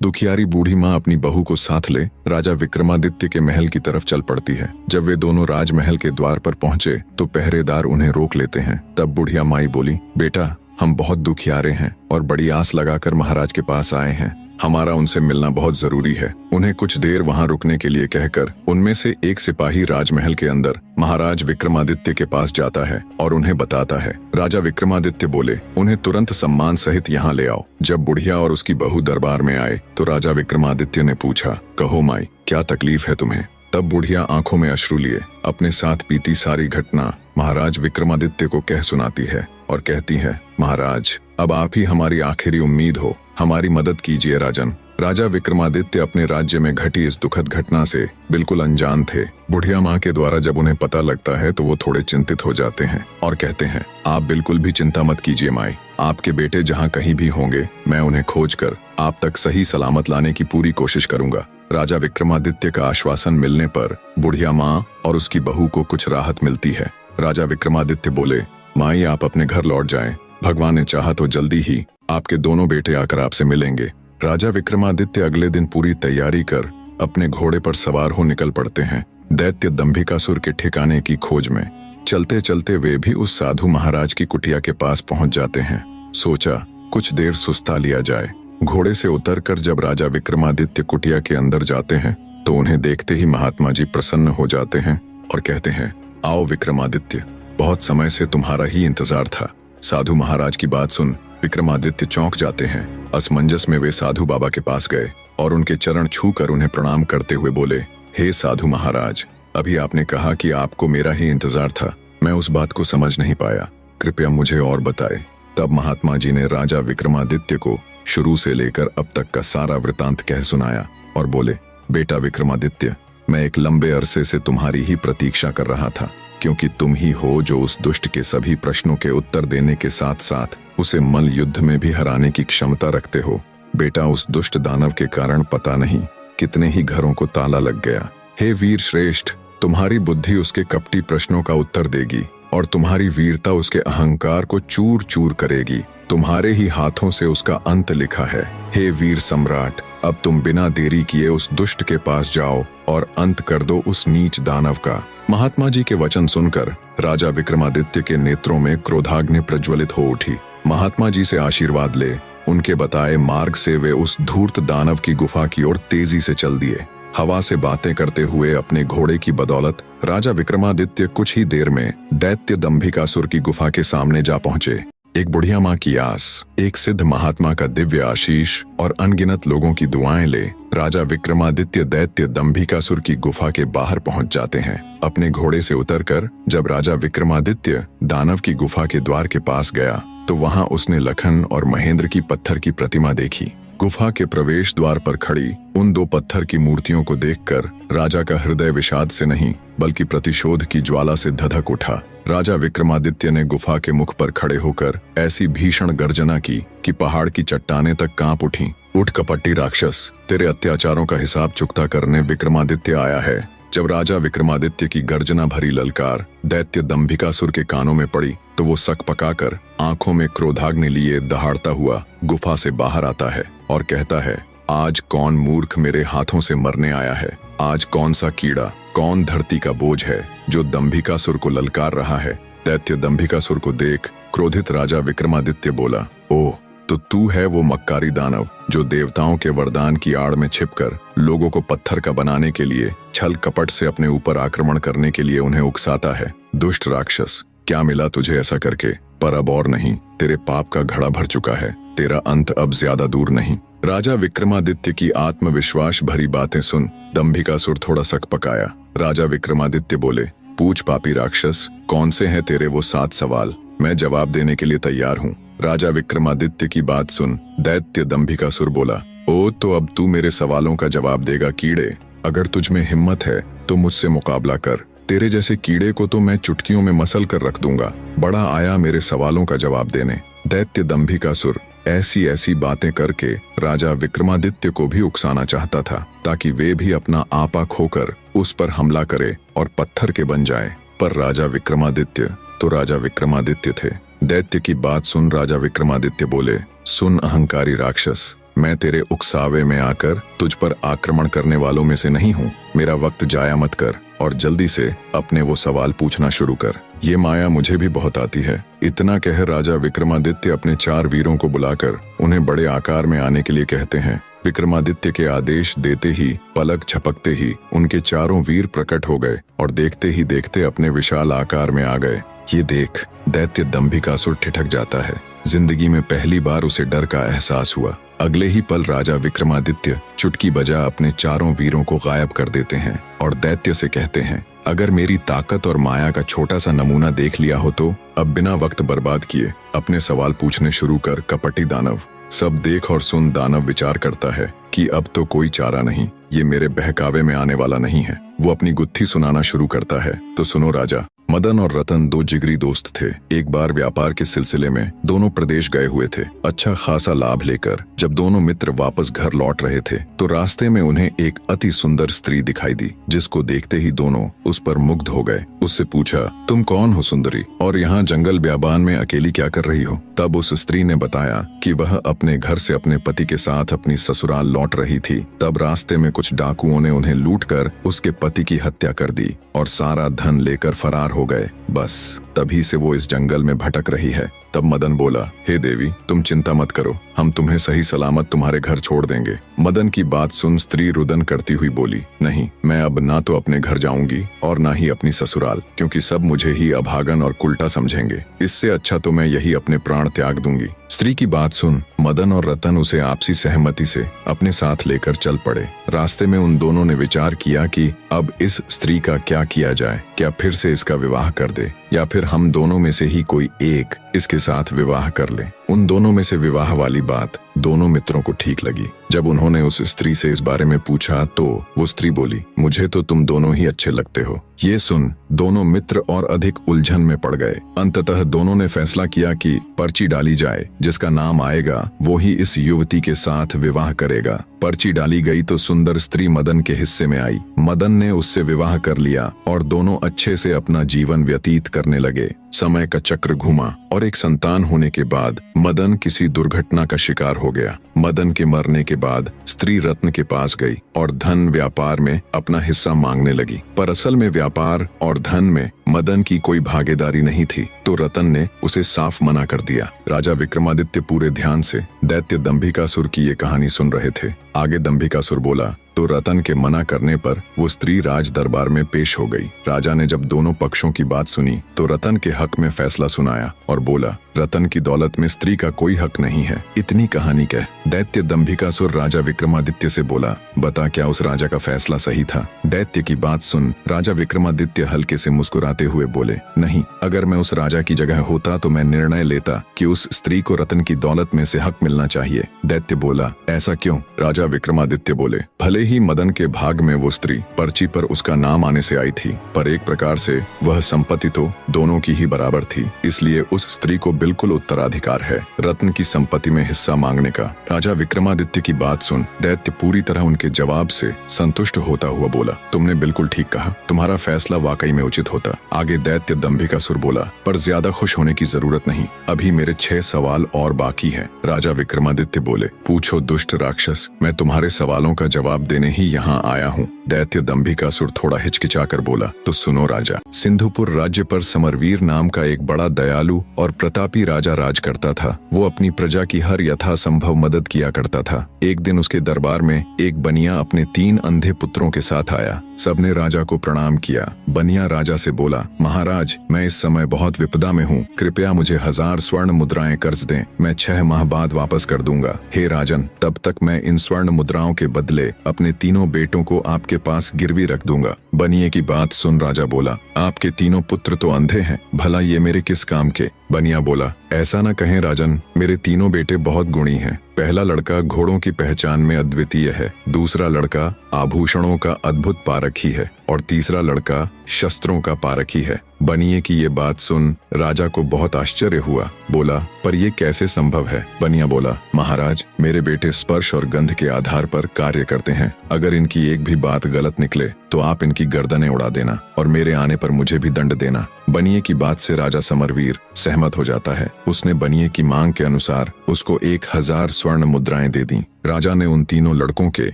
दुखियारी बूढ़ी माँ अपनी बहू को साथ ले राजा विक्रमादित्य के महल की तरफ चल पड़ती है। जब वे दोनों राजमहल के द्वार पर पहुंचे तो पहरेदार उन्हें रोक लेते हैं। तब बुढ़िया माई बोली, बेटा हम बहुत दुखियारे हैं और बड़ी आस लगाकर महाराज के पास आए हैं। हमारा उनसे मिलना बहुत जरूरी है। उन्हें कुछ देर वहां रुकने के लिए कहकर उनमें से एक सिपाही राजमहल के अंदर महाराज विक्रमादित्य के पास जाता है और उन्हें बताता है। राजा विक्रमादित्य बोले, उन्हें तुरंत सम्मान सहित यहाँ ले आओ। जब बुढ़िया और उसकी बहू दरबार में आए तो राजा विक्रमादित्य ने पूछा, कहो माई क्या तकलीफ है तुम्हें? तब बुढ़िया आंखों में अश्रु लिए अपने साथ बीती सारी घटना महाराज विक्रमादित्य को कह सुनाती है और कहती है, महाराज अब आप ही हमारी आखिरी उम्मीद हो, हमारी मदद कीजिए राजन। राजा विक्रमादित्य अपने राज्य में घटी इस दुखद घटना से बिल्कुल अनजान थे। बुढ़िया माँ के द्वारा जब उन्हें पता लगता है तो वो थोड़े चिंतित हो जाते हैं और कहते हैं, आप बिल्कुल भी चिंता मत कीजिए माई, आपके बेटे जहाँ कहीं भी होंगे मैं उन्हें खोजकर आप तक सही सलामत लाने की पूरी कोशिश करूंगा। राजा विक्रमादित्य का आश्वासन मिलने पर बुढ़िया माँ और उसकी बहू को कुछ राहत मिलती है। राजा विक्रमादित्य बोले, माई आप अपने घर लौट जाएं, भगवान ने चाहा तो जल्दी ही आपके दोनों बेटे आकर आपसे मिलेंगे। राजा विक्रमादित्य अगले दिन पूरी तैयारी कर अपने घोड़े पर सवार हो निकल पड़ते हैं दैत्य दंभिकासुर के ठिकाने की खोज में। चलते चलते वे भी उस साधु महाराज की कुटिया के पास पहुंच जाते हैं। सोचा कुछ देर सुस्ता लिया जाए। घोड़े से उतरकर जब राजा विक्रमादित्य कुटिया के अंदर जाते हैं तो उन्हें देखते ही महात्मा जी प्रसन्न हो जाते हैं और कहते हैं, आओ विक्रमादित्य, बहुत समय से तुम्हारा ही इंतजार था। साधु महाराज की बात सुन विक्रमादित्य चौंक जाते हैं। असमंजस में वे साधु बाबा के पास गए और उनके चरण छूकर उन्हें प्रणाम करते हुए बोले, हे साधु महाराज, अभी आपने कहा कि आपको मेरा ही इंतजार था, मैं उस बात को समझ नहीं पाया, कृपया मुझे और बताएं। तब महात्मा जी ने राजा विक्रमादित्य को शुरू से लेकर अब तक का सारा वृतांत कह सुनाया और बोले, बेटा विक्रमादित्य, मैं एक लंबे अरसे से तुम्हारी ही प्रतीक्षा कर रहा था, क्योंकि तुम ही हो जो उस दुष्ट के सभी प्रश्नों के उत्तर देने के साथ साथ उसे मल युद्ध में भी हराने की क्षमता रखते हो। बेटा उस दुष्ट दानव के कारण पता नहीं कितने ही घरों को ताला लग गया। हे वीर श्रेष्ठ, तुम्हारी बुद्धि उसके कपटी प्रश्नों का उत्तर देगी और तुम्हारी वीरता उसके अहंकार को चूर चूर करेगी। तुम्हारे ही हाथों से उसका अंत लिखा है। हे वीर सम्राट, अब तुम बिना देरी किए उस दुष्ट के पास जाओ और अंत कर दो उस नीच दानव का। महात्मा जी के वचन सुनकर राजा विक्रमादित्य के नेत्रों में क्रोधाग्नि प्रज्वलित हो उठी। महात्मा जी से आशीर्वाद ले उनके बताए मार्ग से वे उस धूर्त दानव की गुफा की ओर तेजी से चल दिए। हवा से बातें करते हुए अपने घोड़े की बदौलत राजा विक्रमादित्य कुछ ही देर में दैत्य दंभिकासुर की गुफा के सामने जा पहुंचे। एक बुढ़िया माँ की आस, एक सिद्ध महात्मा का दिव्य आशीष और अनगिनत लोगों की दुआएं ले राजा विक्रमादित्य दैत्य दंभिकासुर की गुफा के बाहर पहुंच जाते हैं। अपने घोड़े से उतरकर जब राजा विक्रमादित्य दानव की गुफा के द्वार के पास गया तो वहां उसने लखन और महेंद्र की पत्थर की प्रतिमा देखी। गुफा के प्रवेश द्वार पर खड़ी उन दो पत्थर की मूर्तियों को देखकर राजा का हृदय विषाद से नहीं बल्कि प्रतिशोध की ज्वाला से धधक उठा। राजा विक्रमादित्य ने गुफा के मुख पर खड़े होकर ऐसी भीषण गर्जना की कि पहाड़ की चट्टानें तक कांप उठीं। उठ कपटी राक्षस, तेरे अत्याचारों का हिसाब चुकता करने विक्रमादित्य आया है। जब राजा विक्रमादित्य की गर्जना भरी ललकार दैत्य दंभिकासुर के कानों में पड़ी तो वो सक पकाकर आंखों में क्रोधाग्नि लिए दहाड़ता हुआ गुफा से बाहर आता है और कहता है, आज कौन मूर्ख मेरे हाथों से मरने आया है? आज कौन सा कीड़ा, कौन धरती का बोझ है जो दंभिकासुर को ललकार रहा है? दैत्य दंभिकासुर को देख क्रोधित राजा विक्रमादित्य बोला, ओह तो तू है वो मक्कारी दानव जो देवताओं के वरदान की आड़ में छिपकर लोगों को पत्थर का बनाने के लिए छल कपट से अपने ऊपर आक्रमण करने के लिए उन्हें उकसाता है। दुष्ट राक्षस, क्या मिला तुझे ऐसा करके? पर अब और नहीं, तेरे पाप का घड़ा भर चुका है, तेरा अंत अब ज्यादा दूर नहीं। राजा विक्रमादित्य की आत्मविश्वास भरी बातें सुन दंभिकासुर थोड़ा सक पकाया। राजा विक्रमादित्य बोले, पूछ पापी राक्षस, कौन से हैं तेरे वो 7 सवाल? मैं जवाब देने के लिए तैयार हूँ। राजा विक्रमादित्य की बात सुन दैत्य दंभिकासुर बोला, ओ तो अब तू मेरे सवालों का जवाब देगा कीड़े। अगर तुझ में हिम्मत है तो मुझसे मुकाबला कर। तेरे जैसे कीड़े को तो मैं चुटकियों में मसल कर रख दूंगा। बड़ा आया मेरे सवालों का जवाब देने। दैत्य दंभिकासुर ऐसी ऐसी बातें करके राजा विक्रमादित्य को भी उकसाना चाहता था ताकि वे भी अपना आपा खोकर उस पर हमला करे और पत्थर के बन जाए। पर राजा विक्रमादित्य तो राजा विक्रमादित्य थे। दैत्य की बात सुन राजा विक्रमादित्य बोले, सुन अहंकारी राक्षस, मैं तेरे उकसावे में आकर तुझ पर आक्रमण करने वालों में से नहीं हूँ। मेरा वक्त जाया मत कर और जल्दी से अपने वो सवाल पूछना शुरू कर। ये माया मुझे भी बहुत आती है। इतना कह राजा विक्रमादित्य अपने 4 वीरों को बुलाकर उन्हें बड़े आकार में आने के लिए कहते हैं। विक्रमादित्य के आदेश देते ही पलक झपकते ही उनके 4 वीर प्रकट हो गए और देखते ही देखते अपने विशाल आकार में आ गए। ये देख दैत्य दंभिकासुर ठिठक जाता है। जिंदगी में पहली बार उसे डर का एहसास हुआ। अगले ही पल राजा विक्रमादित्य चुटकी बजा अपने 4 वीरों को गायब कर देते हैं और दैत्य से कहते हैं, अगर मेरी ताकत और माया का छोटा सा नमूना देख लिया हो तो अब बिना वक्त बर्बाद किए अपने सवाल पूछने शुरू कर कपटी दानव। सब देख और सुन दानव विचार करता है कि अब तो कोई चारा नहीं, ये मेरे बहकावे में आने वाला नहीं है। वो अपनी गुत्थी सुनाना शुरू करता है। तो सुनो राजा, मदन और रतन 2 जिगरी दोस्त थे। एक बार व्यापार के सिलसिले में दोनों प्रदेश गए हुए थे। अच्छा खासा लाभ लेकर जब दोनों मित्र वापस घर लौट रहे थे तो रास्ते में उन्हें एक अति सुंदर स्त्री दिखाई दी, जिसको देखते ही दोनों उस पर मुग्ध हो गए। उससे पूछा, तुम कौन हो सुंदरी, और यहाँ जंगल ब्याबान में अकेली क्या कर रही हो? तब उस स्त्री ने बताया कि वह अपने घर से अपने पति के साथ अपनी ससुराल लौट रही थी। तब रास्ते में कुछ डाकुओं ने उन्हें लूटकर उसके पति की हत्या कर दी और सारा धन लेकर फरार हो गए। बस तभी से वो इस जंगल में भटक रही है। तब मदन बोला, हे देवी, तुम चिंता मत करो, हम तुम्हें सही सलामत तुम्हारे घर छोड़ देंगे। मदन की बात सुन स्त्री रुदन करती हुई बोली, नहीं, मैं अब ना तो अपने घर जाऊंगी और ना ही अपनी ससुराल, क्योंकि सब मुझे ही अभागन और कुल्टा समझेंगे। इससे अच्छा तो मैं यही अपने प्राण त्याग दूंगी। स्त्री की बात सुन मदन और रतन उसे आपसी सहमति से अपने साथ लेकर चल पड़े। रास्ते में उन दोनों ने विचार किया कि अब इस स्त्री का क्या किया जाए। क्या फिर से इसका विवाह कर दे या फिर हम दोनों में से ही कोई एक इसके साथ विवाह कर ले। उन दोनों में से विवाह वाली बात दोनों मित्रों को ठीक लगी। जब उन्होंने उस स्त्री से इस बारे में पूछा तो वो स्त्री बोली, मुझे तो तुम दोनों ही अच्छे लगते हो। ये सुन दोनों मित्र और अधिक उलझन में पड़ गए। अंततः दोनों ने फैसला किया कि पर्ची डाली जाए, जिसका नाम आएगा वो ही इस युवती के साथ विवाह करेगा। पर्ची डाली गई तो सुंदर स्त्री मदन के हिस्से में आई। मदन ने उससे विवाह कर लिया और दोनों अच्छे से अपना जीवन व्यतीत करने लगे। समय का चक्र घूमा और एक संतान होने के बाद मदन किसी दुर्घटना का शिकार हो गया। मदन के मरने के बाद स्त्री रत्न के पास गई और धन व्यापार में अपना हिस्सा मांगने लगी, पर असल में व्यापार और धन में मदन की कोई भागीदारी नहीं थी, तो रतन ने उसे साफ मना कर दिया। राजा विक्रमादित्य पूरे ध्यान से दैत्य दंभिकासुर की ये कहानी सुन रहे थे। आगे दंभिकासुर बोला तो रतन के मना करने पर वो स्त्री राज दरबार में पेश हो गई। राजा ने जब दोनों पक्षों की बात सुनी तो रतन के हक में फैसला सुनाया और बोला, रतन की दौलत में स्त्री का कोई हक नहीं है। इतनी कहानी कह दैत्य दंभिकासुर राजा विक्रमादित्य से बोला, बता क्या उस राजा का फैसला सही था? दैत्य की बात सुन राजा विक्रमादित्य हल्के से मुस्कुराते हुए बोले, नहीं, अगर मैं उस राजा की जगह होता तो मैं निर्णय लेता कि उस स्त्री को रतन की दौलत में से हक मिलना चाहिए। दैत्य बोला, ऐसा क्यों? राजा विक्रमादित्य बोले, भले ही मदन के भाग में वो स्त्री पर्ची पर उसका नाम आने से आई थी, पर एक प्रकार से वह संपत्ति तो दोनों की ही बराबर थी, इसलिए उस स्त्री को बिल्कुल उत्तराधिकार है रत्न की संपत्ति में हिस्सा मांगने का। राजा विक्रमादित्य की बात सुन दैत्य पूरी तरह उनके जवाब से संतुष्ट होता हुआ बोला, तुमने बिल्कुल ठीक कहा, तुम्हारा फैसला वाकई में उचित होता। आगे दैत्य दंभिकासुर बोला, पर ज्यादा खुश होने की जरूरत नहीं, अभी मेरे 6 सवाल और बाकी हैं। राजा विक्रमादित्य बोले, पूछो दुष्ट राक्षस, मैं तुम्हारे सवालों का जवाब देने ही यहाँ आया हूँ। दैत्य दंभिकासुर थोड़ा हिचकिचाकर बोला, तो सुनो राजा, सिंधुपुर राज्य पर समरवीर नाम का एक बड़ा दयालु और प्रतापी राजा राज करता था। वो अपनी प्रजा की हर यथासंभव मदद किया करता था। एक दिन उसके दरबार में एक बनिया अपने 3 अंधे पुत्रों के साथ आया। सबने राजा को प्रणाम किया। बनिया राजा से बोला, महाराज, मैं इस समय बहुत विपदा में हूँ, कृपया मुझे 1000 स्वर्ण मुद्राएं कर्ज दें, मैं 6 माह बाद वापस कर दूंगा। हे राजन, तब तक मैं इन स्वर्ण मुद्राओं के बदले अपने 3 बेटों को आपके पास गिरवी रख दूंगा। बनिए की बात सुन राजा बोला, आपके 3 पुत्र तो अंधे हैं, भला ये मेरे किस काम के? बनिया बोला, ऐसा न कहें राजन, मेरे 3 बेटे बहुत गुणी हैं। पहला लड़का घोड़ों की पहचान में अद्वितीय है, दूसरा लड़का आभूषणों का अद्भुत पारखी है और तीसरा लड़का शस्त्रों का पारखी है। बनिए की ये बात सुन राजा को बहुत आश्चर्य हुआ। बोला, पर ये कैसे संभव है? बनिया बोला, महाराज, मेरे बेटे स्पर्श और गंध के आधार पर कार्य करते हैं। अगर इनकी एक भी बात गलत निकले तो आप इनकी गर्दनें उड़ा देना और मेरे आने पर मुझे भी दंड देना। बनिए की बात से राजा समरवीर सहमत हो जाता है। उसने बनिए की मांग के अनुसार उसको 1000 स्वर्ण मुद्राएं दे दी। राजा ने उन तीनों लड़कों के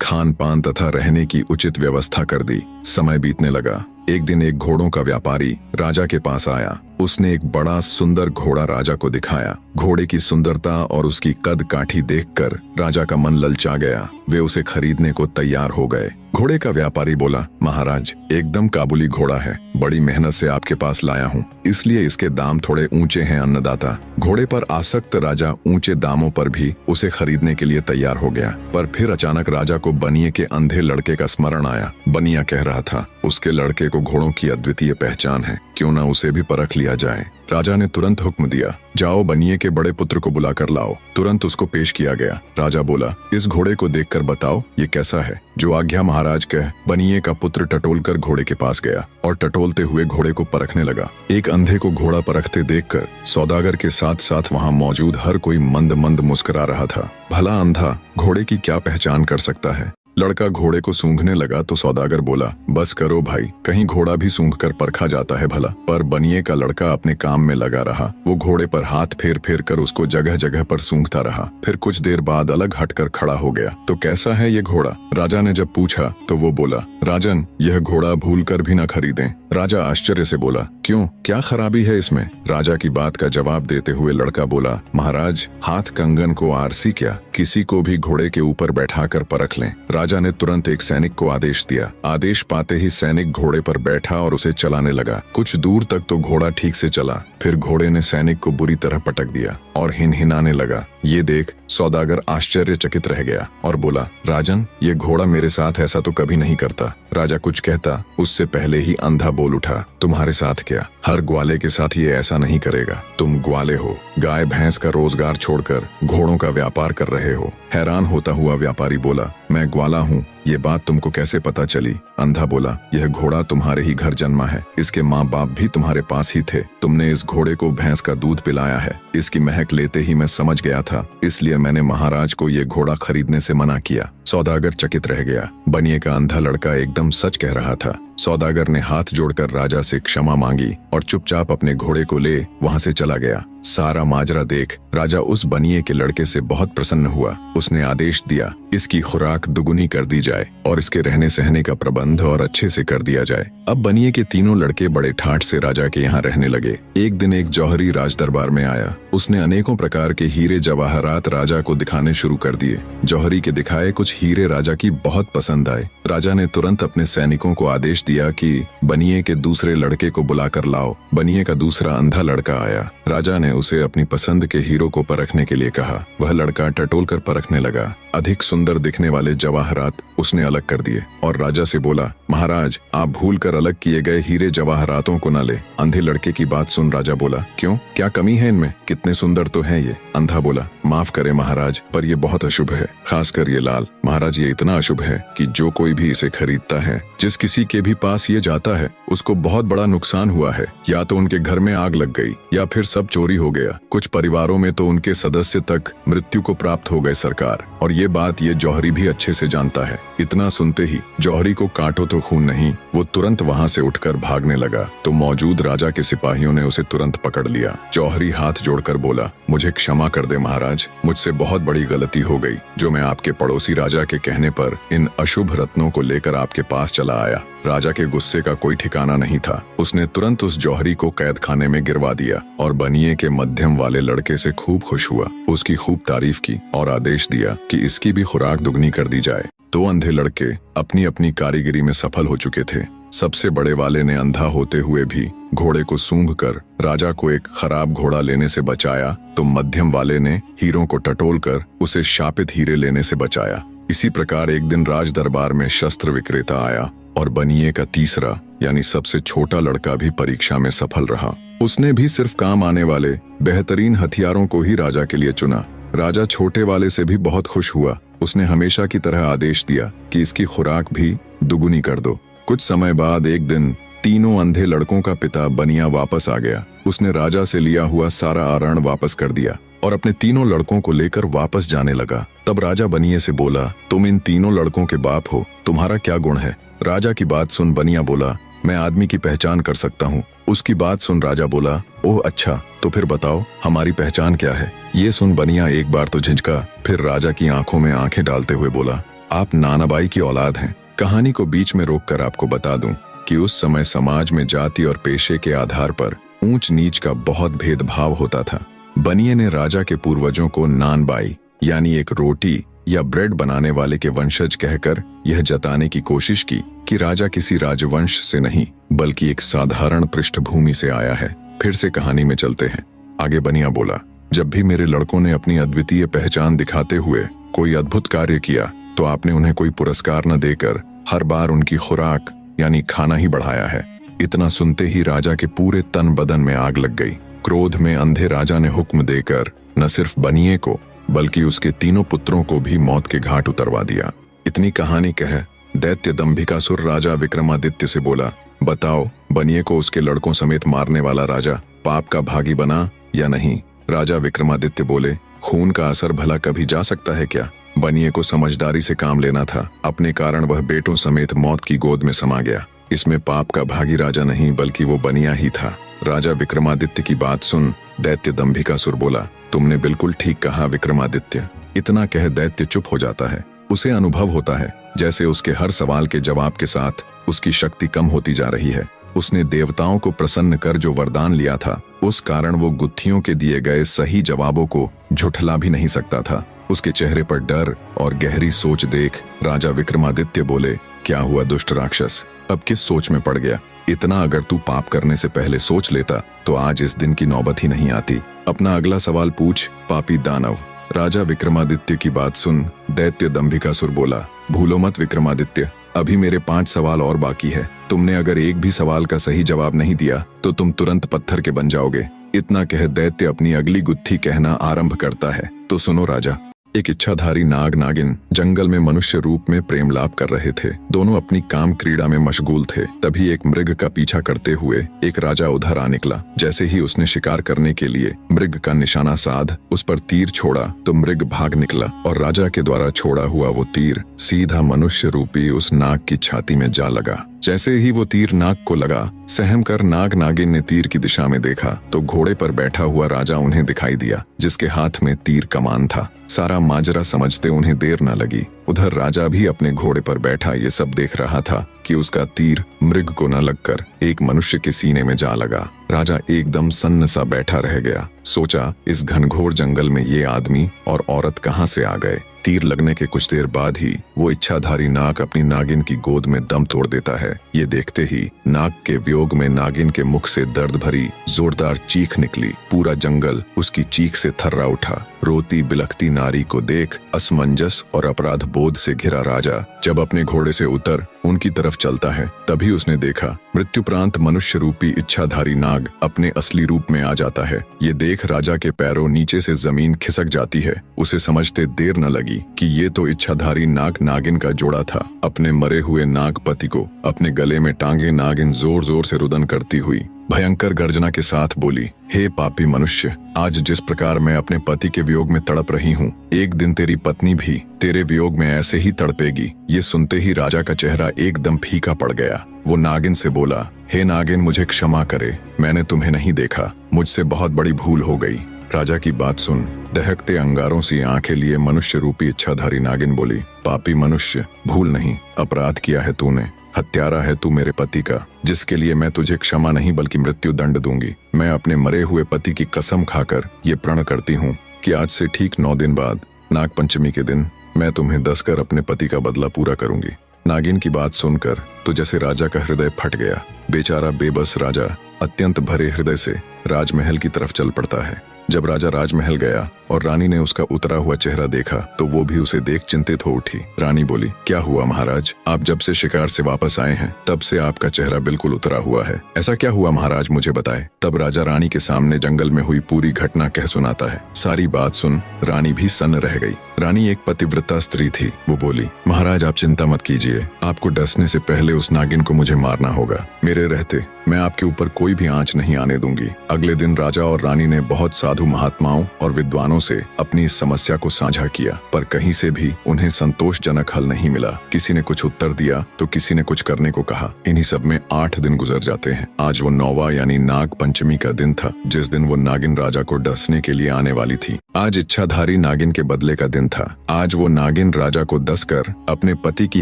खान पान तथा रहने की उचित व्यवस्था कर दी। समय बीतने लगा। एक दिन एक घोड़ों का व्यापारी राजा के पास आया। उसने एक बड़ा सुंदर घोड़ा राजा को दिखाया। घोड़े की सुंदरता और उसकी कद काठी देखकर राजा का मन ललचा गया। वे उसे खरीदने को तैयार हो गए। घोड़े का व्यापारी बोला, महाराज, एकदम काबुली घोड़ा है, बड़ी मेहनत से आपके पास लाया हूँ, इसलिए इसके दाम थोड़े ऊंचे हैं अन्नदाता। घोड़े पर आसक्त राजा ऊंचे दामों पर भी उसे खरीदने के लिए तैयार हो गया। पर फिर अचानक राजा को बनिए के अंधे लड़के का स्मरण आया। बनिया कह रहा था, उसके लड़के को घोड़ों की अद्वितीय पहचान है, क्यों न उसे भी परख लिया जाए। राजा ने तुरंत हुक्म दिया, जाओ बनिए के बड़े पुत्र को बुला कर लाओ। तुरंत उसको पेश किया गया। राजा बोला, इस घोड़े को देखकर बताओ ये कैसा है। जो आज्ञा महाराज कह। बनिए का पुत्र टटोलकर घोड़े के पास गया और टटोलते हुए घोड़े को परखने लगा। एक अंधे को घोड़ा परखते देखकर सौदागर के साथ साथ वहां मौजूद हर कोई मंद मंद मुस्कुरा रहा था। भला अंधा घोड़े की क्या पहचान कर सकता है? लड़का घोड़े को सूंघने लगा तो सौदागर बोला, बस करो भाई, कहीं घोड़ा भी सूंघकर परखा जाता है भला। पर बनिए का लड़का अपने काम में लगा रहा। वो घोड़े पर हाथ फेर फेर कर उसको जगह जगह पर सूंघता रहा। फिर कुछ देर बाद अलग हटकर खड़ा हो गया। तो कैसा है ये घोड़ा? राजा ने जब पूछा तो वो बोला, राजन, यह घोड़ा भूल कर भी न खरीदें। राजा आश्चर्य से बोला, क्यों, क्या खराबी है इसमें? राजा की बात का जवाब देते हुए लड़का बोला, महाराज, हाथ कंगन को आरसी क्या, किसी को भी घोड़े के ऊपर बैठाकर परख लें। राजा ने तुरंत एक सैनिक को आदेश दिया। आदेश पाते ही सैनिक घोड़े पर बैठा और उसे चलाने लगा। कुछ दूर तक तो घोड़ा ठीक से चला, फिर घोड़े ने सैनिक को बुरी तरह पटक दिया और हिनहिनाने लगा। ये देख सौदागर आश्चर्यचकित रह गया और बोला, राजन, ये घोड़ा मेरे साथ ऐसा तो कभी नहीं करता। राजा कुछ कहता उससे पहले ही अंधा बोल उठा, तुम्हारे साथ क्या? हर ग्वाले के साथ ये ऐसा नहीं करेगा। तुम ग्वाले हो, गाय भैंस का रोजगार छोड़कर घोड़ों का व्यापार कर रहे हो। हैरान होता हुआ व्यापारी बोला, मैं ग्वाला हूँ, ये बात तुमको कैसे पता चली? अंधा बोला, यह घोड़ा तुम्हारे ही घर जन्मा है, इसके माँ बाप भी तुम्हारे पास ही थे। तुमने इस घोड़े को भैंस का दूध पिलाया है। इसकी महक लेते ही मैं समझ गया था, इसलिए मैंने महाराज को ये घोड़ा खरीदने से मना किया। सौदागर चकित रह गया। बनिए का अंधा लड़का एकदम सच कह रहा था। सौदागर ने हाथ जोड़कर राजा से क्षमा मांगी और चुपचाप अपने घोड़े को ले वहां से चला गया। सारा माजरा देख राजा उस बनिए के लड़के से बहुत प्रसन्न हुआ। उसने आदेश दिया, इसकी खुराक दुगुनी कर दी जाए और इसके रहने सहने का प्रबंध और अच्छे से कर दिया जाए। अब बनिए के तीनों लड़के बड़े ठाठ से राजा के यहाँ रहने लगे। एक दिन एक जौहरी राज दरबार में आया। उसने अनेकों प्रकार के हीरे जवाहरात राजा को दिखाने शुरू कर दिए। जौहरी के दिखाए कुछ हीरे राजा की बहुत पसंद आए। राजा ने तुरंत अपने सैनिकों को आदेश दिया कि बनिए के दूसरे लड़के को बुलाकर लाओ। बनिए का दूसरा अंधा लड़का आया। राजा ने उसे अपनी पसंद के हीरो को परखने के लिए कहा। वह लड़का टटोल कर परखने लगा। अधिक सुंदर दिखने वाले जवाहरात उसने अलग कर दिए और राजा से बोला, महाराज, आप भूल कर अलग किए गए हीरे जवाहरातों को न ले। अंधे लड़के की बात सुन राजा बोला, क्यों, क्या कमी है इनमें? कितने सुंदर तो हैं ये। अंधा बोला, माफ करे महाराज, पर ये बहुत अशुभ है, खासकर ये लाल। महाराज, ये इतना अशुभ है कि जो कोई भी इसे खरीदता है, जिस किसी के भी पास ये जाता है, उसको बहुत बड़ा नुकसान हुआ है। या तो उनके घर में आग लग गई या फिर सब चोरी हो गया। कुछ परिवारों में तो उनके सदस्य तक मृत्यु को प्राप्त हो गए सरकार। और ये बात ये जौहरी भी अच्छे से जानता है। इतना सुनते ही जौहरी को काटो तो खून नहीं, वो तुरंत वहां से उठकर भागने लगा तो मौजूद राजा के सिपाहियों ने उसे तुरंत पकड़ लिया। जौहरी हाथ जोड़कर बोला, मुझे क्षमा कर दे महाराज, मुझसे बहुत बड़ी गलती हो गई जो मैं आपके पड़ोसी राजा के कहने पर इन अशुभ रत्नों को लेकर आपके पास चला आया। राजा के गुस्से का कोई ठिकाना नहीं था। उसने तुरंत उस जौहरी को कैद खाने में गिरवा दिया और बनिए के मध्यम वाले लड़के से खूब खुश हुआ, उसकी खूब तारीफ की और आदेश दिया कि इसकी भी खुराक दुगनी कर दी जाए। दो अंधे लड़के अपनी अपनी कारीगरी में सफल हो चुके थे। सबसे बड़े वाले ने अंधा होते हुए भी घोड़े को सूंघकर राजा को एक खराब घोड़ा लेने से बचाया, तो मध्यम वाले ने हीरों को टटोलकर उसे शापित हीरे लेने से बचाया। इसी प्रकार एक दिन राज दरबार में शस्त्र विक्रेता आया और बनिए का तीसरा यानी सबसे छोटा लड़का भी परीक्षा में सफल रहा। उसने भी सिर्फ काम आने वाले बेहतरीन हथियारों को ही राजा के लिए चुना। राजा छोटे वाले से भी बहुत खुश हुआ। उसने हमेशा की तरह आदेश दिया कि इसकी खुराक भी दुगुनी कर दो। कुछ समय बाद एक दिन तीनों अंधे लड़कों का पिता बनिया वापस आ गया। उसने राजा से लिया हुआ सारा आरण वापस कर दिया और अपने तीनों लड़कों को लेकर वापस जाने लगा। तब राजा बनिए से बोला, तुम इन तीनों लड़कों के बाप हो, तुम्हारा क्या गुण है? राजा की बात सुन बनिया बोला, मैं आदमी की पहचान कर सकता हूँ। उसकी बात सुन राजा बोला, ओह अच्छा, तो फिर बताओ हमारी पहचान क्या है? ये सुन बनिया एक बार तो झिझका, फिर राजा की आंखों में आंखें डालते हुए बोला, आप नानाबाई की औलाद हैं। कहानी को बीच में रोककर आपको बता दूं कि उस समय समाज में जाति और पेशे के आधार पर ऊंच नीच का बहुत भेदभाव होता था। बनिए ने राजा के पूर्वजों को नानबाई यानी एक रोटी या ब्रेड बनाने वाले के वंशज कहकर यह जताने की कोशिश की कि राजा किसी राजवंश से नहीं बल्कि एक साधारण पृष्ठभूमि से आया है। फिर से कहानी में चलते हैं। आगे बनिया बोला, जब भी मेरे लड़कों ने अपनी अद्वितीय पहचान दिखाते हुए कोई अद्भुत कार्य किया तो आपने उन्हें कोई पुरस्कार न देकर हर बार उनकी खुराक यानी खाना ही बढ़ाया है। इतना सुनते ही राजा के पूरे तन बदन में आग लग गई। क्रोध में अंधे राजा ने हुक्म देकर न सिर्फ बनिए को बल्कि उसके तीनों पुत्रों को भी मौत के घाट उतरवा दिया। इतनी कहानी कह दैत्य दंभिकासुर राजा विक्रमादित्य से बोला, बताओ बनिए को उसके लड़कों समेत मारने वाला राजा पाप का भागी बना या नहीं? राजा विक्रमादित्य बोले, खून का असर भला कभी जा सकता है क्या? बनिए को समझदारी से काम लेना था, अपने कारण वह बेटों समेत मौत की गोद में समा गया। इसमें पाप का भागी राजा नहीं बल्कि वो बनिया ही था। राजा विक्रमादित्य की बात सुन दैत्य दंभिकासुर बोला, तुमने बिल्कुल ठीक कहा विक्रमादित्य। इतना कह दैत्य चुप हो जाता है। उसे अनुभव होता है जैसे उसके हर सवाल के जवाब के साथ उसकी शक्ति कम होती जा रही है। उसने देवताओं को प्रसन्न कर जो वरदान लिया था उस कारण वो गुत्थियों के दिए गए सही जवाबों को झुठला भी नहीं सकता था। उसके चेहरे पर डर और गहरी सोच देख राजा विक्रमादित्य बोले, क्या हुआ दुष्ट राक्षस, अब किस सोच में पड़ गया? इतना अगर तू पाप करने से पहले सोच लेता तो आज इस दिन की नौबत ही नहीं आती। अपना अगला सवाल पूछ पापी दानव। राजा विक्रमादित्य की बात सुन दैत्य दंभिकासुर बोला, भूलो मत विक्रमादित्य, अभी मेरे 5 सवाल और बाकी है। तुमने अगर एक भी सवाल का सही जवाब नहीं दिया तो तुम तुरंत पत्थर के बन जाओगे। इतना कह दैत्य अपनी अगली गुत्थी कहना आरंभ करता है। तो सुनो राजा, एक इच्छाधारी नाग नागिन जंगल में मनुष्य रूप में प्रेम लाभ कर रहे थे। दोनों अपनी काम क्रीड़ा में मशगूल थे। तभी एक मृग का पीछा करते हुए एक राजा उधर आ निकला। जैसे ही उसने शिकार करने के लिए मृग का निशाना साध उस पर तीर छोड़ा तो मृग भाग निकला और राजा के द्वारा छोड़ा हुआ वो तीर सीधा मनुष्य रूपी उस नाग की छाती में जा लगा। जैसे ही वो तीर नाग को लगा, सहम कर नाग नागिन ने तीर की दिशा में देखा तो घोड़े पर बैठा हुआ राजा उन्हें दिखाई दिया जिसके हाथ में तीर कमान था। सारा माजरा समझते उन्हें देर न लगी। उधर राजा भी अपने घोड़े पर बैठा ये सब देख रहा था कि उसका तीर मृग को न लगकर एक मनुष्य के सीने में जा लगा। राजा एकदम सन्न सा बैठा रह गया। सोचा, इस घनघोर जंगल में ये आदमी और औरत कहाँ से आ गए? तीर लगने के कुछ देर बाद ही वो इच्छाधारी नाग अपनी नागिन की गोद में दम तोड़ देता है। ये देखते ही नाग के वियोग में नागिन के मुख से दर्द भरी जोरदार चीख निकली। पूरा जंगल उसकी चीख से थर्रा उठा। रोती बिलखती नारी को देख असमंजस और अपराध बोध से घिरा राजा जब अपने घोड़े से उतर उनकी तरफ चलता है तभी उसने देखा मृत्युप्रांत मनुष्य रूपी इच्छाधारी नाग अपने असली रूप में आ जाता है। ये देख राजा के पैरों नीचे से जमीन खिसक जाती है। उसे समझते देर न लगी कि ये तो इच्छाधारी नाग नागिन का जोड़ा था। अपने मरे हुए नागपति को अपने गले में टांगे नागिन जोर जोर से रुदन करती हुई भयंकर गर्जना के साथ बोली, हे पापी मनुष्य, आज जिस प्रकार मैं अपने पति के वियोग में तड़प रही हूँ, एक दिन तेरी पत्नी भी तेरे वियोग में ऐसे ही तड़पेगी। ये सुनते ही राजा का चेहरा एकदम फीका पड़ गया। वो नागिन से बोला, हे नागिन, मुझे क्षमा करे, मैंने तुम्हें नहीं देखा, मुझसे बहुत बड़ी भूल हो गई। राजा की बात सुन दहकते अंगारों सी आंखें लिए मनुष्य रूपी इच्छाधारी नागिन बोली, पापी मनुष्य, भूल नहीं, अपराध किया है तूने। हत्यारा है तू मेरे पति का, जिसके लिए मैं तुझे क्षमा नहीं बल्कि मृत्यु दंड दूंगी। मैं अपने मरे हुए पति की कसम खाकर ये प्रण करती हूँ कि आज से ठीक 9 दिन बाद नागपंचमी के दिन मैं तुम्हें दस कर अपने पति का बदला पूरा करूंगी। नागिन की बात सुनकर तो जैसे राजा का हृदय फट गया। बेचारा बेबस राजा अत्यंत भरे हृदय से राजमहल की तरफ चल पड़ता है। जब राजा राजमहल गया और रानी ने उसका उतरा हुआ चेहरा देखा तो वो भी उसे देख चिंतित हो उठी। रानी बोली, क्या हुआ महाराज? आप जब से शिकार से वापस आए हैं तब से आपका चेहरा बिल्कुल उतरा हुआ है। ऐसा क्या हुआ महाराज, मुझे बताए। तब राजा रानी के सामने जंगल में हुई पूरी घटना कह सुनाता है। सारी बात सुन रानी भी सन्न रह गई। रानी एक पतिव्रता स्त्री थी। वो बोली, महाराज आप चिंता मत कीजिए, आपको डसने से पहले उस नागिन को मुझे मारना होगा। मेरे रहते मैं आपके ऊपर कोई भी आंच नहीं आने दूंगी। अगले दिन राजा और रानी ने बहुत साधु महात्माओं और विद्वानों से अपनी इस समस्या को साझा किया, पर कहीं से भी उन्हें संतोषजनक हल नहीं मिला। किसी ने कुछ उत्तर दिया तो किसी ने कुछ करने को कहा। इन्हीं सब में 8 दिन गुजर जाते हैं। आज वो 9वां यानी नाग पंचमी का दिन था, जिस दिन वो नागिन राजा को डसने के लिए आने वाली थी। आज इच्छाधारी नागिन के बदले का दिन था। आज वो नागिन राजा को डसकर अपने पति की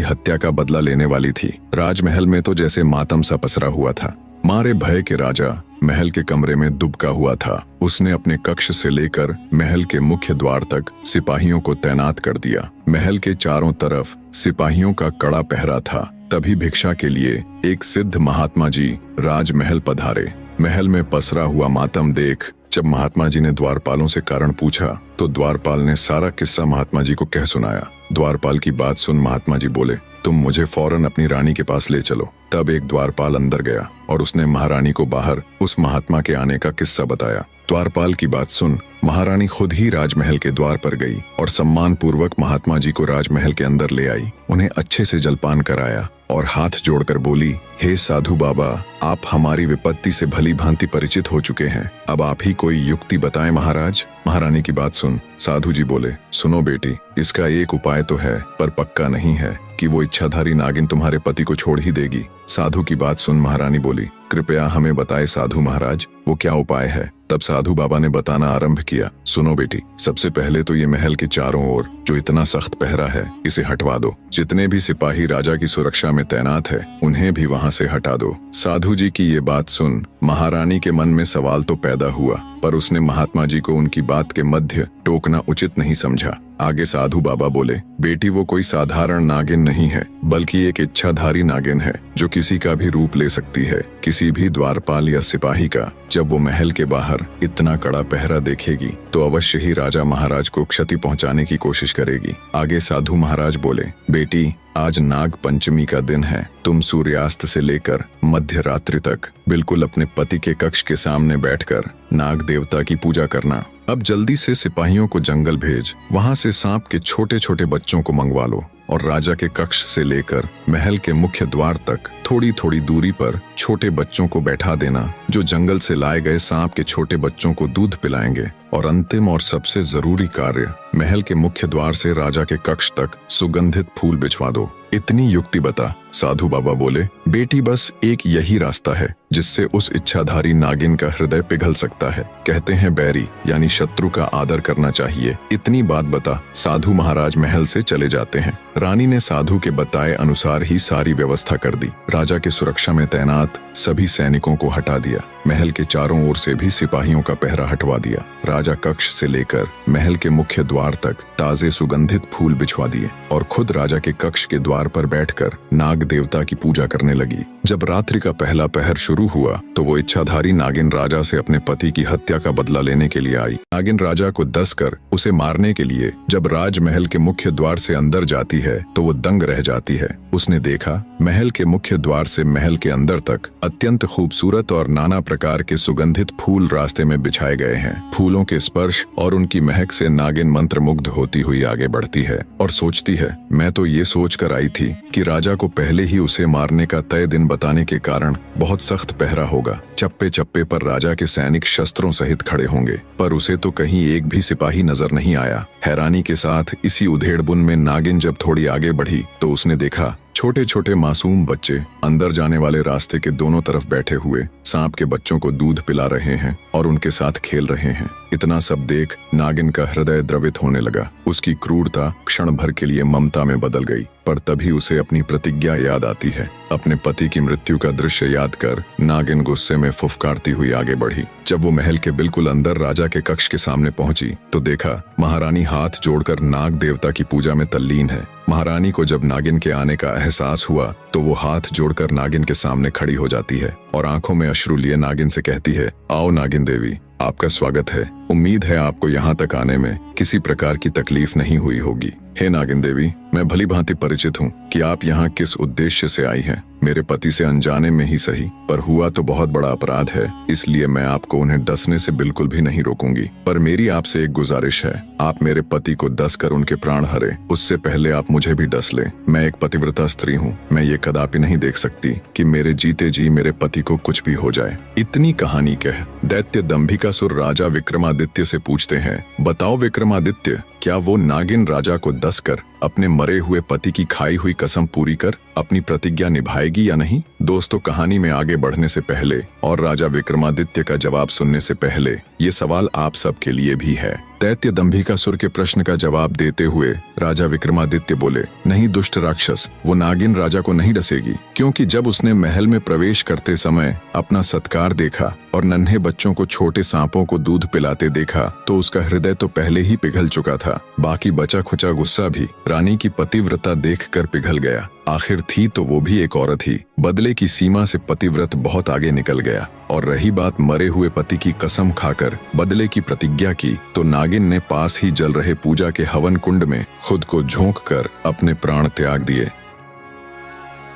हत्या का बदला लेने वाली थी। राजमहल में तो जैसे मातम सा पसरा हुआ था। मारे भय के राजा महल के कमरे में दुबका हुआ था। उसने अपने कक्ष से लेकर महल के मुख्य द्वार तक सिपाहियों को तैनात कर दिया। महल के चारों तरफ सिपाहियों का कड़ा पहरा था। तभी भिक्षा के लिए एक सिद्ध महात्मा जी राजमहल पधारे। महल में पसरा हुआ मातम देख जब महात्मा जी ने द्वारपालों से कारण पूछा तो द्वारपाल ने सारा किस्सा महात्मा जी को कह सुनाया। द्वारपाल की बात सुन महात्मा जी बोले, तुम मुझे फौरन अपनी रानी के पास ले चलो। तब एक द्वारपाल अंदर गया और उसने महारानी को बाहर उस महात्मा के आने का किस्सा बताया। द्वारपाल की बात सुन महारानी खुद ही राजमहल के द्वार पर गई और सम्मान पूर्वक महात्मा जी को राजमहल के अंदर ले आई। उन्हें अच्छे से जलपान कराया और हाथ जोड़कर बोली, हे साधु बाबा, आप हमारी विपत्ति से भली भांति परिचित हो चुके हैं, अब आप ही कोई युक्ति बताएं महाराज। महारानी की बात सुन साधु जी बोले, सुनो बेटी, इसका एक उपाय तो है पर पक्का नहीं है कि वो इच्छाधारी नागिन तुम्हारे पति को छोड़ ही देगी। साधु की बात सुन महारानी बोली, कृपया हमें बताए साधु महाराज, वो क्या उपाय है। तब साधु बाबा ने बताना आरंभ किया, सुनो बेटी, सबसे पहले तो ये महल के चारों ओर जो इतना सख्त पहरा है इसे हटवा दो। जितने भी सिपाही राजा की सुरक्षा में तैनात है उन्हें भी वहां से हटा दो। साधु जी की ये बात सुन महारानी के मन में सवाल तो पैदा हुआ, पर उसने महात्मा जी को उनकी बात के मध्य टोकना उचित नहीं समझा। आगे साधु बाबा बोले, बेटी वो कोई साधारण नागिन नहीं है, बल्कि एक इच्छाधारी नागिन है जो किसी का भी रूप ले सकती है, किसी भी द्वारपाल या सिपाही का। जब वो महल के बाहर इतना कड़ा पहरा देखेगी तो अवश्य ही राजा महाराज को क्षति पहुंचाने की कोशिश करेगी। आगे साधु महाराज बोले, बेटी आज नाग पंचमी का दिन है, तुम सूर्यास्त से लेकर मध्य रात्रि तक बिल्कुल अपने पति के कक्ष के सामने बैठकर नाग देवता की पूजा करना। अब जल्दी से सिपाहियों को जंगल भेज, वहां से सांप के छोटे छोटे बच्चों को मंगवा लो और राजा के कक्ष से लेकर महल के मुख्य द्वार तक थोड़ी थोड़ी दूरी पर छोटे बच्चों को बैठा देना, जो जंगल से लाए गए सांप के छोटे बच्चों को दूध पिलाएंगे। और अंतिम और सबसे जरूरी कार्य, महल के मुख्य द्वार से राजा के कक्ष तक सुगंधित फूल बिछवा दो। इतनी युक्ति बता। साधु बाबा बोले, बेटी बस एक यही रास्ता है जिससे उस इच्छाधारी नागिन का हृदय पिघल सकता है। कहते हैं बैरी यानी शत्रु का आदर करना चाहिए। इतनी बात बता। साधु महाराज महल से चले जाते हैं। रानी ने साधु के बताए अनुसार ही सारी व्यवस्था कर दी। राजा की सुरक्षा में तैनात सभी सैनिकों को हटा दिया। महल के चारों ओर से भी सिपाहियों का पहरा हटवा दिया। राजा कक्ष से लेकर महल के मुख्य द्वार तक ताजे सुगंधित फूल बिछवा दिए और खुद राजा के कक्ष के द्वार पर बैठकर नाग देवता की पूजा करने लगी। जब रात्रि का पहला पहर शुरू हुआ तो वो इच्छाधारी नागिन राजा से अपने पति की हत्या का बदला लेने के लिए आई। नागिन राजा को डसकर उसे मारने के लिए जब राजमहल के मुख्य द्वार से अंदर जाती है तो वो दंग रह जाती है। उसने देखा महल के मुख्य द्वार से महल के अंदर तक अत्यंत खूबसूरत और नाना प्रकार के सुगंधित फूल रास्ते में बिछाए गए हैं। फूलों के स्पर्श और उनकी महक से नागिन मंत्रमुग्ध होती हुई आगे बढ़ती है और सोचती है, मैं तो ये सोच कर आई थी कि राजा को पहले ही उसे मारने का तय दिन बताने के कारण बहुत सख्त पहरा होगा। चप्पे चप्पे पर राजा के सैनिक शस्त्रों सहित खड़े होंगे, पर उसे तो कहीं एक भी सिपाही नजर नहीं आया। हैरानी के साथ इसी उधेड़बुन में नागिन जब थोड़ी आगे बढ़ी तो उसने देखा छोटे छोटे मासूम बच्चे अंदर जाने वाले रास्ते के दोनों तरफ बैठे हुए सांप के बच्चों को दूध पिला रहे हैं और उनके साथ खेल रहे हैं। इतना सब देख नागिन का हृदय द्रवित होने लगा। उसकी क्रूरता क्षण भर के लिए ममता में बदल गई, पर तभी उसे अपनी प्रतिज्ञा याद आती है। अपने पति की मृत्यु का दृश्य याद कर नागिन गुस्से में फुफकारती हुई आगे बढ़ी। जब वो महल के बिल्कुल अंदर राजा के कक्ष के सामने पहुंची तो देखा महारानी हाथ जोड़कर नाग देवता की पूजा में तल्लीन है। महारानी को जब नागिन के आने का एहसास हुआ तो वो हाथ जोड़कर नागिन के सामने खड़ी हो जाती है और आंखों में अश्रु लिए नागिन से कहती है, आओ नागिन देवी, आपका स्वागत है। उम्मीद है आपको यहाँ तक आने में किसी प्रकार की तकलीफ नहीं हुई होगी। हे नागिन देवी, मैं भली भांति परिचित हूँ कि आप यहाँ किस उद्देश्य से आई हैं। मेरे पति से अनजाने में ही सही, पर हुआ तो बहुत बड़ा अपराध है, इसलिए मैं आपको उन्हें डसने से बिल्कुल भी नहीं रोकूंगी। पर मेरी आपसे एक गुजारिश है, आप मेरे पति को डस कर उनके प्राण हरे, उससे पहले आप मुझे भी डस ले। मैं एक पतिव्रता स्त्री हूँ, मैं ये कदापि नहीं देख सकती कि मेरे जीते जी मेरे पति को कुछ भी हो जाए। इतनी कहानी कह दैत्य दंभिकासुर राजा विक्रमादित्य से पूछते हैं, बताओ विक्रमादित्य, क्या वो नागिन राजा को डसकर अपने मरे हुए पति की खाई हुई कसम पूरी कर अपनी प्रतिज्ञा निभाएगी या नहीं? दोस्तों, कहानी में आगे बढ़ने से पहले और राजा विक्रमादित्य का जवाब सुनने से पहले ये सवाल आप सबके लिए भी है। दैत्य दंभिकासुर के प्रश्न का जवाब देते हुए राजा विक्रमादित्य बोले, नहीं दुष्ट राक्षस, वो नागिन राजा को नहीं डसेगी, क्योंकि जब उसने महल में प्रवेश करते समय अपना सत्कार देखा और नन्हे बच्चों को छोटे सांपों को दूध पिलाते देखा तो उसका हृदय तो पहले ही पिघल चुका था। बाकी बचा खुचा गुस्सा भी रानी की पतिव्रता देखकर पिघल गया। आखिर थी तो वो भी एक औरत ही। बदले की सीमा से पतिव्रत बहुत आगे निकल गया। और रही बात मरे हुए पति की कसम खाकर बदले की प्रतिज्ञा की, तो नागिन ने पास ही जल रहे पूजा के हवन कुंड में खुद को झोंक कर अपने प्राण त्याग दिए।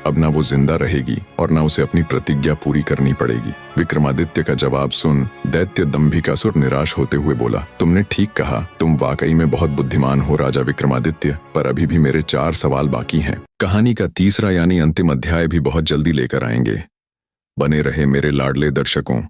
अब ना वो जिंदा रहेगी और ना उसे अपनी प्रतिज्ञा पूरी करनी पड़ेगी। विक्रमादित्य का जवाब सुन दैत्य दंभिकासुर निराश होते हुए बोला, तुमने ठीक कहा, तुम वाकई में बहुत बुद्धिमान हो राजा विक्रमादित्य, पर अभी भी मेरे 4 सवाल बाकी हैं। कहानी का तीसरा यानी अंतिम अध्याय भी बहुत जल्दी लेकर आएंगे। बने रहे मेरे लाडले दर्शकों।